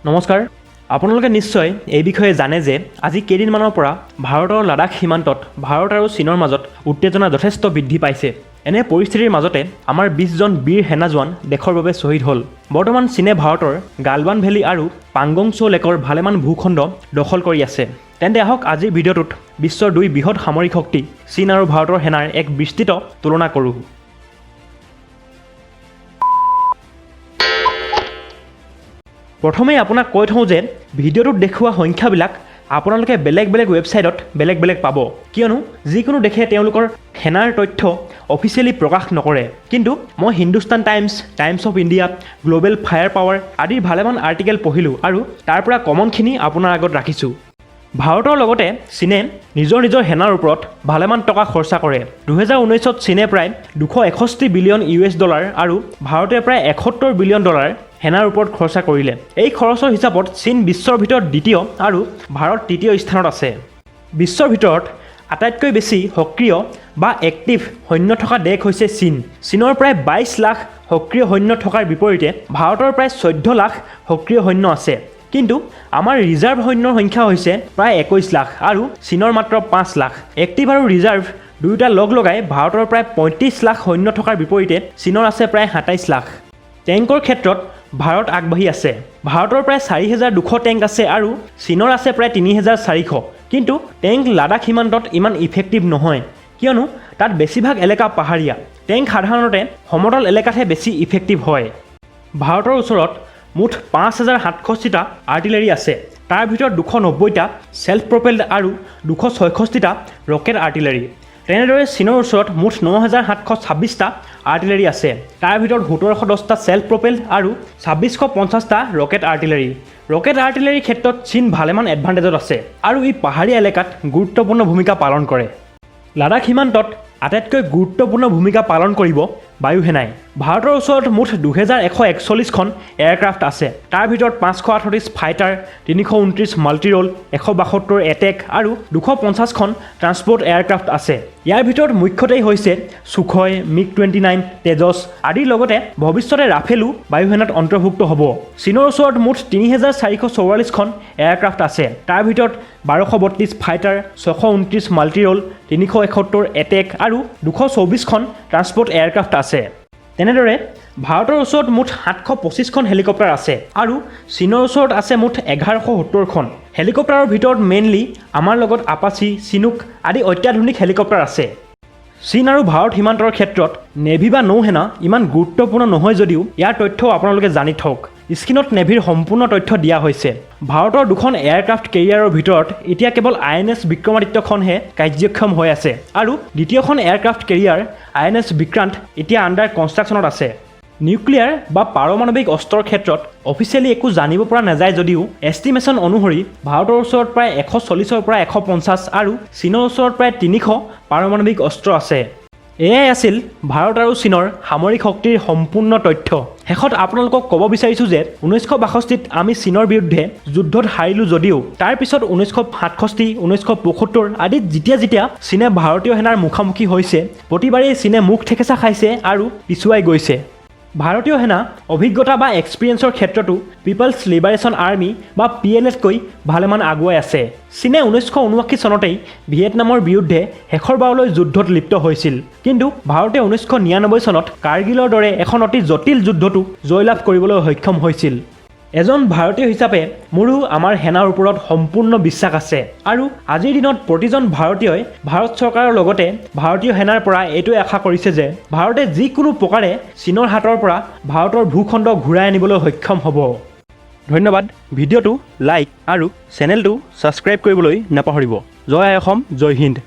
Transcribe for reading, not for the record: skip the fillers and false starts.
নমস্কাৰ আপোনালোকে নিশ্চয় এই বিষয়ে জানে যে আজি কেইদিনমানৰ পৰা ভাৰতৰ লাডাখ সীমান্তত ভাৰত আৰু চীনৰ মাজত উত্তেজনা যথেষ্ট বৃদ্ধি পাইছে। এনে পৰিস্থিতিৰ মাজতে আমাৰ 20 জন বীৰ সেনা জোৱান দেশৰ বাবে শ্বহীদ হ'ল। বৰ্তমান চীনে ভাৰতৰ গালৱান ভেলী আৰু পাংগং ছো লেকৰ ভালেমান ভূখণ্ড দখল কৰি আছে। তেন্তে আহক আজিৰ ভিডিঅ'টোত বিশ্বৰ দুই বৃহৎ সামৰিক শক্তি চীন আৰু ভাৰতৰ সেনাৰ এক বিস্তৃত তুলনা কৰোঁ। প্ৰথমে আপোনাক কৈ থওঁ যে ভিডিঅ'টোত দেখুওৱা সংখ্যাবিলাক আপোনালোকে বেলেগ বেলেগ ৱেবছাইটত বেলেগ বেলেগ পাব, কিয়নো যিকোনো দেশে তেওঁলোকৰ সেনাৰ তথ্য অফিচিয়েলি প্ৰকাশ নকৰে। কিন্তু মই Hindustan times of India, global fire power আদিৰ ভালেমান আৰ্টিকেল পঢ়িলোঁ আৰু তাৰ পৰা কমনখিনি আপোনাৰ আগত ৰাখিছোঁ। ভাৰতৰ লগতে চীনে নিজৰ সেনাৰ ওপৰত ভালেমান টকা খৰচা কৰে। 2019ত চীনে প্ৰায় $261 বিলিয়ন আৰু ভাৰতে প্ৰায় $71 বিলিয়ন সেনাৰ ওপৰত খৰচা কৰিলে। এই খৰচৰ হিচাপত চীন বিশ্বৰ ভিতৰত দ্বিতীয় আৰু ভাৰত তৃতীয় স্থানত আছে। বিশ্বৰ ভিতৰত আটাইতকৈ বেছি সক্ৰিয় বা এক্টিভ সৈন্য থকা দেশ হৈছে চীন। চীনৰ প্ৰায় 22 লাখ সক্ৰিয় সৈন্য থকাৰ বিপৰীতে ভাৰতৰ প্ৰায় 14 লাখ সক্ৰিয় সৈন্য আছে। কিন্তু আমাৰ ৰিজাৰ্ভ সৈন্যৰ সংখ্যা হৈছে প্ৰায় 21 লাখ আৰু চীনৰ মাত্ৰ 5 লাখ। এক্টিভ আৰু ৰিজাৰ্ভ দুয়োটা লগাই ভাৰতৰ প্ৰায় 35 লাখ সৈন্য থকাৰ বিপৰীতে চীনৰ আছে প্ৰায় 27 লাখ। টেংকৰ ক্ষেত্ৰত ভাৰত আগবাঢ়ি আছে। ভাৰতৰ প্ৰায় 4200 টেংক আছে আৰু চীনৰ আছে প্ৰায় 3400। কিন্তু টেংক লাডাখ সীমান্তত ইমান ইফেক্টিভ নহয়, কিয়নো তাত বেছিভাগ এলেকা পাহাৰীয়া। টেংক সাধাৰণতে সমতল এলেকাতহে বেছি ইফেক্টিভ হয়। ভাৰতৰ ওচৰত মুঠ 5767টা আৰ্টিলাৰী আছে। তাৰ ভিতৰত 290টা ছেল্ফ প্ৰপেল্ড আৰু 266টা ৰকেট আৰ্টিলাৰী। তেনেদৰে চীনৰ ওচৰত মুঠ 9726টা আৰ্টিলাৰী আছে। তাৰ ভিতৰত 1710টা ছেল্ফ প্ৰপেল্ড আৰু 2650টা ৰকেট আৰ্টিলাৰী। ৰকেট আৰ্টিলাৰীৰ ক্ষেত্ৰত চীন ভালেমান এডভান্টেজত আছে আৰু ই পাহাৰীয়া এলেকাত গুৰুত্বপূৰ্ণ ভূমিকা পালন কৰে। লাডাখ সীমান্তত আটাইতকৈ গুৰুত্বপূৰ্ণ ভূমিকা পালন কৰিব বায়ুসেনাই। ভাৰতৰ ওচৰত মুঠ 2141খন এয়াৰক্ৰাফ্ট আছে। তাৰ ভিতৰত 538 ফাইটাৰ, 329 মাল্টি ৰ'ল, 172 এটেক আৰু 250খন ট্ৰান্সপৰ্ট এয়াৰক্ৰাফ্ট আছে। ইয়াৰ ভিতৰত মুখ্যতেই হৈছে সুখয়, MiG-29, তেজছ আদিৰ লগতে ভৱিষ্যতে ৰাফেলো বায়ুসেনাত অন্তৰ্ভুক্ত হ'ব। চীনৰ ওচৰত মুঠ 3444খন এয়াৰক্ৰাফ্ট আছে। তাৰ ভিতৰত 1232 ফাইটাৰ, 629 মাল্টি ৰ'ল, 371 এটেক আৰু 224খন ট্ৰান্সপৰ্ট এয়াৰক্ৰাফ্ট আছে। তেনেদৰে ভাৰতৰ ওচৰত মুঠ 725খন হেলিকপ্টাৰ আছে আৰু চীনৰ ওচৰত আছে মুঠ 1170খন। হেলিকপ্টাৰৰ ভিতৰত মেইনলি আমাৰ লগত আপাচি, চিনুক আদি অত্যাধুনিক হেলিকপ্টাৰ আছে। চীন আৰু ভাৰত সীমান্তৰ ক্ষেত্ৰত নেভি বা নৌসেনা ইমান গুৰুত্বপূৰ্ণ নহয় যদিও ইয়াৰ তথ্যও আপোনালোকে জানি থওক। স্ক্ৰীনত নেভিৰ সম্পূৰ্ণ তথ্য দিয়া হৈছে। ভাৰতৰ 2খন এয়াৰক্ৰাফ্ট কেৰিয়াৰৰ ভিতৰত এতিয়া কেৱল INS বিক্ৰমাদিত্যখনহে কাৰ্যক্ষম হৈ আছে আৰু দ্বিতীয়খন এয়াৰক্ৰাফ্ট কেৰিয়াৰ INS বিক্ৰান্ত এতিয়া আণ্ডাৰ কনষ্ট্ৰাকশ্যনত আছে। নিউক্লিয়াৰ বা পাৰমাণৱিক অস্ত্ৰৰ ক্ষেত্ৰত অফিচিয়েলি একো জানিব পৰা নাযায় যদিও এষ্টিমেশ্যন অনুসৰি ভাৰতৰ ওচৰত প্ৰায় 140ৰ পৰা 150 আৰু চীনৰ ওচৰত প্ৰায় 300 পাৰমাণৱিক অস্ত্ৰ আছে। এয়াই আছিল ভাৰত আৰু চীনৰ সামৰিক শক্তিৰ সম্পূৰ্ণ তথ্য। শেষত আপোনালোকক ক'ব বিচাৰিছোঁ যে 1962ত আমি চীনৰ বিৰুদ্ধে যুদ্ধত হাৰিলোঁ যদিও তাৰ পিছত 1967, 1975 আদিত যেতিয়া চীনে ভাৰতীয় সেনাৰ মুখামুখি হৈছে প্ৰতিবাৰেই চীনে মুখ ঠেকেচা খাইছে আৰু পিছুৱাই গৈছে। ভাৰতীয় সেনা অভিজ্ঞতা বা এক্সপিৰিয়েঞ্চৰ ক্ষেত্ৰতো পিপলছ লিবাৰেশ্যন আৰ্মি বা PLAতকৈ ভালেমান আগুৱাই আছে। চীনে 1979 চনতেই ভিয়েটনামৰ বিৰুদ্ধে শেষৰ বাৰলৈ যুদ্ধত লিপ্ত হৈছিল, কিন্তু ভাৰতে 1999 চনত কাৰ্গিলৰ দৰে এখন অতি জটিল যুদ্ধটো জয়লাভ কৰিবলৈ সক্ষম হৈছিল। এজন ভাৰতীয় হিচাপে মোৰো আমাৰ সেনাৰ ওপৰত সম্পূৰ্ণ বিশ্বাস আছে আৰু আজিৰ দিনত প্ৰতিজন ভাৰতীয়ই ভাৰত চৰকাৰৰ লগতে ভাৰতীয় সেনাৰ পৰা এইটোৱে আশা কৰিছে যে ভাৰতে যিকোনো প্ৰকাৰে চীনৰ হাতৰ পৰা ভাৰতৰ ভূখণ্ড ঘূৰাই আনিবলৈ সক্ষম হ'ব। ধন্যবাদ। ভিডিঅ'টো লাইক আৰু চেনেলটো ছাবস্ক্ৰাইব কৰিবলৈ নাপাহৰিব। জয় আই অসম, জয় হিন্দ।